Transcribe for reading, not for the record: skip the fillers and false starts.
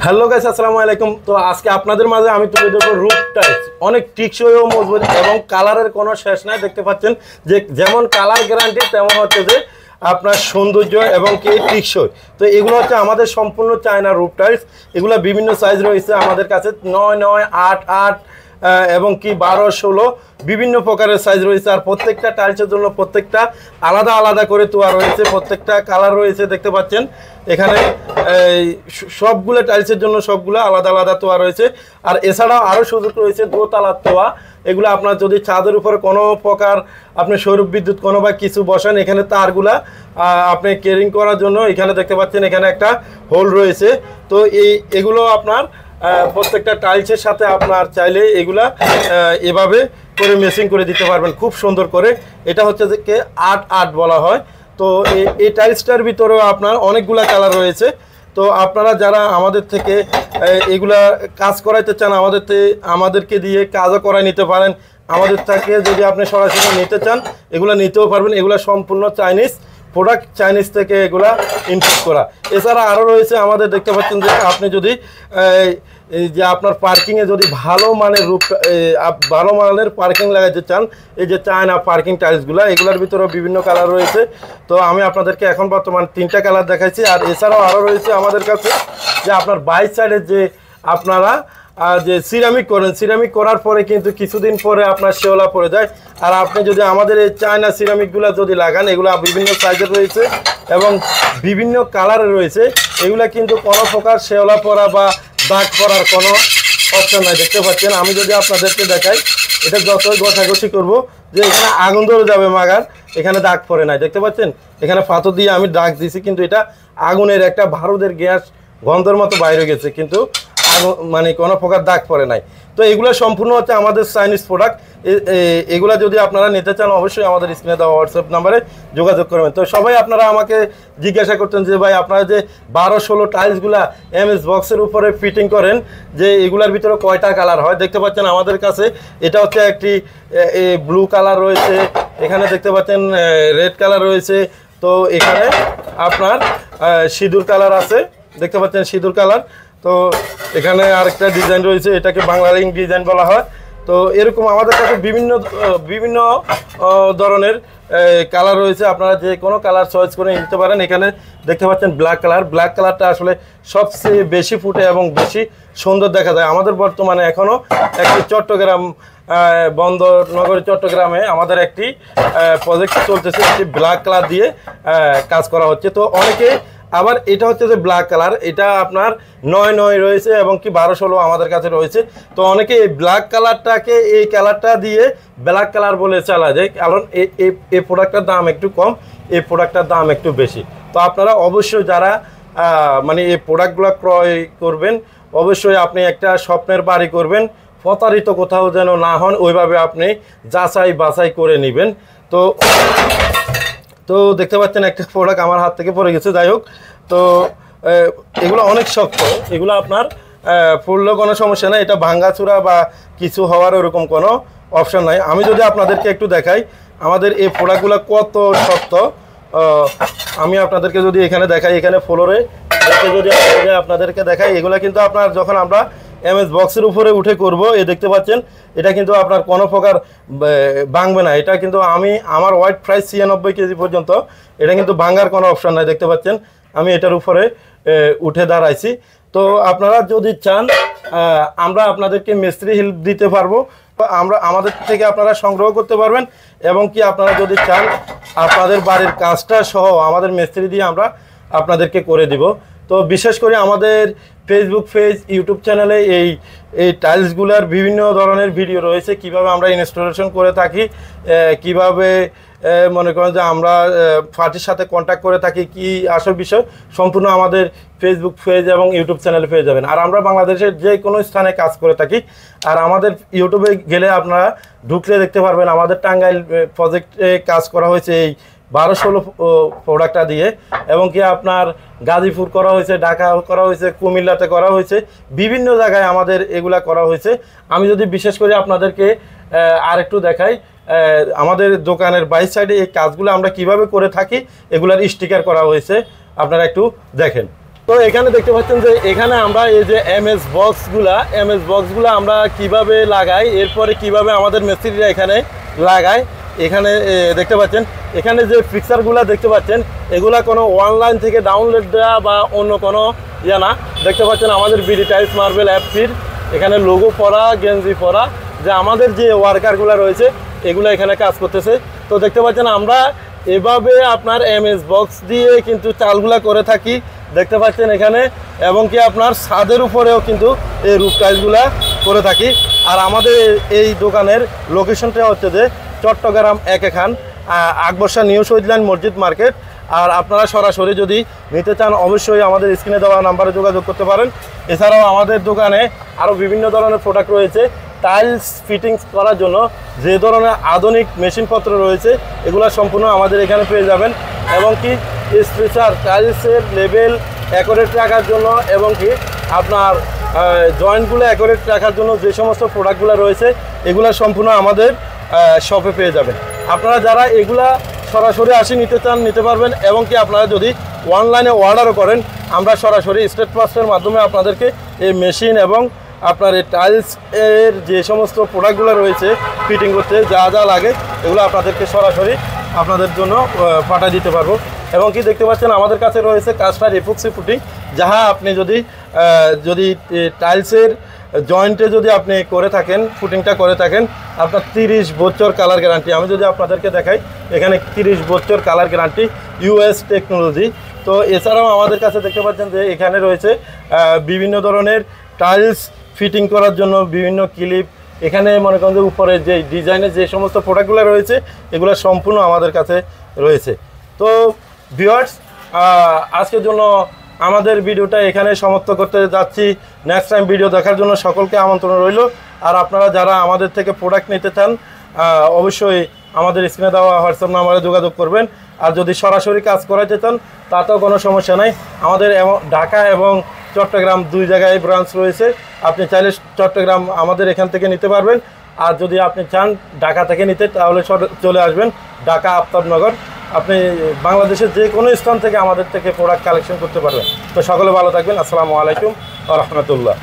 Hello guys, আসসালামু আলাইকুম। তো আজকে আপনাদের মাঝে আমি তুলে ধরবো রুফ টাইলস। অনেক টিকসই ও মজবুত এবং কালারের কোনো শেষ নাই। দেখতে পাচ্ছেন যে যেমন কালার গ্যারান্টি তেমন হচ্ছে যে আপনার সৌন্দর্য এবং কি টিকসই। তো এগুলো হচ্ছে আমাদের সম্পূর্ণ চায়না রুফ টাইলস। এগুলো বিভিন্ন সাইজ রয়েছে আমাদের কাছে, 9, 9, 8, 8 এবং কি 12, 16 বিভিন্ন প্রকারের সাইজ রয়েছে। আর প্রত্যেকটা টাইলসের জন্য প্রত্যেকটা আলাদা আলাদা করে তোয়া রয়েছে, প্রত্যেকটা কালার রয়েছে। দেখতে পাচ্ছেন এখানে সবগুলো টাইলসের জন্য সবগুলো আলাদা আলাদা তোয়া রয়েছে। আর এছাড়াও আরও সুযোগ রয়েছে দোতলার তোয়া। এগুলো আপনার যদি ছাদের উপরে কোনো প্রকার আপনি সৌর বিদ্যুৎ কোনো বা কিছু বসান, এখানে তারগুলা আপনি কেয়ারিং করার জন্য এখানে দেখতে পাচ্ছেন এখানে একটা হোল রয়েছে। তো এগুলো আপনার প্রত্যেকটা টাইলসের সাথে আপনার চাইলে এগুলা এভাবে করে মেসিং করে দিতে পারবেন খুব সুন্দর করে। এটা হচ্ছে যে 8-8 বলা হয়। তো এই টাইলসটার ভিতরেও আপনার অনেকগুলা কালার রয়েছে। তো আপনারা যারা আমাদের থেকে এগুলা কাজ করাইতে চান, আমাদেরকে দিয়ে কাজও করাই নিতে পারেন। আমাদের থেকে যদি আপনি সরাসরি নিতে চান এগুলা নিতেও পারবেন। এগুলা সম্পূর্ণ চাইনিজ প্রোডাক্ট, চাইনিজ থেকে এগুলা ইম্পোর্ট করা। এছাড়া আরও রয়েছে আমাদের, দেখতে পাচ্ছেন যে আপনি যদি এই যে আপনার পার্কিংয়ে যদি ভালো মানের পার্কিং লাগাইতে চান, এই যে চায়না পার্কিং টাইলসগুলো, এগুলোর ভিতরেও বিভিন্ন কালার রয়েছে। তো আমি আপনাদেরকে এখন বর্তমান 3টা কালার দেখাইছি। আর এছাড়াও আরও রয়েছে আমাদের কাছে যে আপনার বাইক সাইডের যে আপনারা যে সিরামিক করেন, সিরামিক করার পরে কিন্তু কিছুদিন পরে আপনার শেওলা পড়ে যায়। আর আপনি যদি আমাদের এই চায়না সিরামিকগুলো যদি লাগান, এগুলো বিভিন্ন সাইজের রয়েছে এবং বিভিন্ন কালারের রয়েছে। এগুলা কিন্তু কোনো প্রকার শেওলা পড়া বা দাগ পড়ার কোনো অপশন নাই। দেখতে পাচ্ছেন আমি যদি আপনাদেরকে দেখাই, এটা যতই ঘষাঘষি করবো যে এখানে আগুন ধরে যাবে মাগার, এখানে দাগ পড়ে নাই। দেখতে পাচ্ছেন এখানে পাথর দিয়ে আমি দাগ দিয়েছি, কিন্তু এটা আগুনের একটা ভারতের গ্যাস গন্ধের মতো বাইরে গেছে, কিন্তু মানে কোনো প্রকার দাগ পড়ে নাই। তো এগুলো সম্পূর্ণ হচ্ছে আমাদের চাইনিজ প্রোডাক্ট। এগুলা যদি আপনারা নিতে চান অবশ্যই আমাদের স্ক্রিনে দেওয়া হোয়াটসঅ্যাপ নাম্বারে যোগাযোগ করবেন। তো সবাই আপনারা আমাকে জিজ্ঞাসা করতেন যে ভাই আপনারা যে 12-16 টাইলসগুলা এমএস বক্সের উপরে ফিটিং করেন, যে এগুলার ভিতরে কয়টা কালার হয়। দেখতে পাচ্ছেন আমাদের কাছে এটা হচ্ছে একটি ব্লু কালার রয়েছে, এখানে দেখতে পাচ্ছেন রেড কালার রয়েছে। তো এখানে আপনার সিঁদুর কালার আছে, দেখতে পাচ্ছেন সিঁদুর কালার। তো এখানে আরেকটা ডিজাইন রয়েছে, এটাকে বাংলালিং ডিজাইন বলা হয়। তো এরকম আমাদের কাছে বিভিন্ন ধরনের কালার রয়েছে। আপনারা যে কোনো কালার চয়েস করে নিতে পারেন। এখানে দেখতে পাচ্ছেন ব্ল্যাক কালারটা আসলে সবচেয়ে বেশি ফুটে এবং বেশি সুন্দর দেখা যায়। আমাদের বর্তমানে এখনও একটি চট্টগ্রাম বন্দরনগরী চট্টগ্রামে আমাদের একটি প্রজেক্ট চলতেছে, একটি ব্ল্যাক কালার দিয়ে কাজ করা হচ্ছে। তো অনেকে আবার এটা হচ্ছে যে ব্ল্যাক কালার, এটা আপনার 9-9 রয়েছে এবং কি 12-16 আমাদের কাছে রয়েছে। তো অনেকে এই ব্ল্যাক কালারটাকে এই কালারটা দিয়ে ব্ল্যাক কালার বলে চালা যায়, কারণ এই প্রোডাক্টটার দাম একটু কম, এই প্রোডাক্টটার দাম একটু বেশি। তো আপনারা অবশ্যই যারা মানে এই প্রোডাক্টগুলো ক্রয় করবেন, অবশ্যই আপনি একটা স্বপ্নের বাড়ি করবেন, প্রতারিত কোথাও যেন না হন, ওইভাবে আপনি যাচাই বাছাই করে নেবেন। তো দেখতে পাচ্ছেন একটা প্রোডাক্ট আমার হাত থেকে পড়ে গেছে, যাই হোক। তো এগুলো অনেক শক্ত, এগুলো আপনার পড়লেও কোনো সমস্যা নেই, এটা ভাঙ্গাচুরা বা কিছু হওয়ার ওরকম কোনো অপশন নাই। আমি যদি আপনাদেরকে একটু দেখাই আমাদের এই প্রোডাক্টগুলো কত শক্ত, আমি আপনাদেরকে যদি এখানে দেখাই, এখানে ফ্লোরে যদি আপনাদেরকে দেখাই, এগুলো কিন্তু আপনার যখন আমরা এমএস বক্সের উপরে উঠে করব, দেখতে পাচ্ছেন এটা কিন্তু আপনার কোনো প্রকার ভাঙবে না। এটা কিন্তু আমার ওয়েট প্রায় 96 কেজি পর্যন্ত, এটা কিন্তু ভাঙার কোনো অপশন নাই। দেখতে পাচ্ছেন আমি এটার উপরে উঠে দাঁড়াইছি। তো আপনারা যদি চান আমরা আপনাদেরকে মিস্ত্রি হেল্প দিতে পারবো, আমাদের থেকে আপনারা সংগ্রহ করতে পারবেন। এবং কি আপনারা যদি চান আপনাদের বাড়ির কাজটা সহ আমাদের মিস্ত্রি দিয়ে আমরা আপনাদেরকে করে দিব। তো বিশেষ করে আমাদের ফেসবুক পেজ, ইউটিউব চ্যানেলে এই টাইলসগুলোর বিভিন্ন ধরনের ভিডিও রয়েছে, কিভাবে আমরা ইনস্টলেশন করে থাকি, কিভাবে মনে করেন যে আমরা পার্টির সাথে কন্ট্যাক্ট করে থাকি, কি আসল বিষয় সম্পূর্ণ আমাদের ফেসবুক পেজ এবং ইউটিউব চ্যানেলে পেয়ে যাবেন। আর আমরা বাংলাদেশের যে কোনো স্থানে কাজ করে থাকি। আর আমাদের ইউটিউবে গেলে আপনারা ঢুকলে দেখতে পারবেন আমাদের টাঙ্গাইল প্রজেক্টে কাজ করা হয়েছে এই 12-16 প্রোডাক্টটা দিয়ে, এবং কি আপনার গাজীপুর করা হয়েছে, ঢাকা করা হয়েছে, কুমিল্লাতে করা হয়েছে, বিভিন্ন জায়গায় আমাদের এগুলা করা হয়েছে। আমি যদি বিশেষ করে আপনাদেরকে আর একটু দেখাই, আমাদের দোকানের বাইক সাইডে এই কাজগুলো আমরা কিভাবে করে থাকি, এগুলার স্টিকার করা হয়েছে, আপনারা একটু দেখেন। তো এখানে দেখতে পাচ্ছেন যে এখানে আমরা এই যে এমএস বক্সগুলা আমরা কিভাবে লাগাই, এরপরে কিভাবে আমাদের মিস্ত্রিরা এখানে লাগায়। এখানে দেখতে পাচ্ছেন এখানে যে ফিক্সারগুলো দেখতে পাচ্ছেন এগুলা কোনো অনলাইন থেকে ডাউনলোড দেওয়া বা অন্য কোনো ইয়ে না। দেখতে পাচ্ছেন আমাদের বিডি টাইলস মার্বেল অ্যাপটির এখানে লোগো পরা, গেঞ্জি পরা, যে আমাদের যে ওয়ার্কারগুলো রয়েছে এগুলো এখানে কাজ করতেছে। তো দেখতে পাচ্ছেন আমরা এভাবে আপনার এমএস বক্স দিয়ে কিন্তু চালগুলা করে থাকি, দেখতে পাচ্ছেন এখানে, এবং কি আপনার ছাদের উপরেও কিন্তু এই রুফ টাইলসগুলা করে থাকি। আর আমাদের এই দোকানের লোকেশনটা হচ্ছে যে চট্টগ্রাম 1 খান আকবর শাহ নিউ শহীদ লাইন মসজিদ মার্কেট। আর আপনারা সরাসরি যদি নিতে চান অবশ্যই আমাদের স্ক্রিনে দেওয়া নাম্বারে যোগাযোগ করতে পারেন। এছাড়াও আমাদের দোকানে আরও বিভিন্ন ধরনের প্রোডাক্ট রয়েছে। টাইলস ফিটিংস করার জন্য যে ধরনের আধুনিক মেশিনপত্র রয়েছে এগুলো সম্পূর্ণ আমাদের এখানে পেয়ে যাবেন। এবং কি স্ট্রেচার টাইলসের লেভেল অ্যাকুরেট রাখার জন্য এবং কি আপনার জয়েন্টগুলো অ্যাকুরেট রাখার জন্য যে সমস্ত প্রোডাক্টগুলো রয়েছে এগুলো সম্পূর্ণ আমাদের শপে পেয়ে যাবেন। আপনারা যারা এগুলা সরাসরি আসি নিতে চান নিতে পারবেন। এবং কি আপনারা যদি অনলাইনে অর্ডারও করেন আমরা সরাসরি স্টেট পাসের মাধ্যমে আপনাদেরকে এই মেশিন এবং আপনার এই টাইলস এর যে সমস্ত প্রোডাক্টগুলো রয়েছে ফিটিং করতে যা যা লাগে এগুলো আপনাদেরকে সরাসরি আপনাদের জন্য পাঠিয়ে দিতে পারবো। এবং কি দেখতে পাচ্ছেন আমাদের কাছে রয়েছে কাস্টার এপক্সি ফুটিং, যাহা আপনি যদি টাইলসের জয়েন্টে যদি আপনি করে থাকেন, ফুটিংটা করে থাকেন, আপনার 30 বছর কালার গ্যারান্টি। আমি যদি আপনাদেরকে দেখাই এখানে 30 বছর কালার গ্যারান্টি, ইউএস টেকনোলজি। তো এছাড়াও আমাদের কাছে দেখতে পাচ্ছেন যে এখানে রয়েছে বিভিন্ন ধরনের টাইলস ফিটিং করার জন্য বিভিন্ন ক্লিপ। এখানে মনে করেন যে উপরে যে ডিজাইনের যে সমস্ত প্রোডাক্টগুলো রয়েছে এগুলো সম্পূর্ণ আমাদের কাছে রয়েছে। তো ভিউয়ার্স, আজকের জন্য আমাদের ভিডিওটা এখানে সমাপ্ত করতে যাচ্ছি। নেক্সট টাইম ভিডিও দেখার জন্য সকলকে আমন্ত্রণ রইল। আর আপনারা যারা আমাদের থেকে প্রোডাক্ট নিতে চান অবশ্যই আমাদের স্ক্রিনে দেওয়া হোয়াটসঅ্যাপ নাম্বারে যোগাযোগ করবেন। আর যদি সরাসরি কাজ করাতে চান তাতেও কোনো সমস্যা নাই। আমাদের ঢাকা এবং চট্টগ্রাম 2 জায়গায় ব্রাঞ্চ রয়েছে। আপনি চাইলে চট্টগ্রাম আমাদের এখান থেকে নিতে পারবেন। আর যদি আপনি চান ঢাকা থেকে নিতে তাহলে চলে আসবেন ঢাকা আফতাবনগর। আপনি বাংলাদেশের যে কোনো স্থান থেকে আমাদের থেকে প্রোডাক্ট কালেকশন করতে পারবেন। তো সকলে ভালো থাকবেন। আসসালামু আলাইকুম ওয়া রাহমাতুল্লাহ।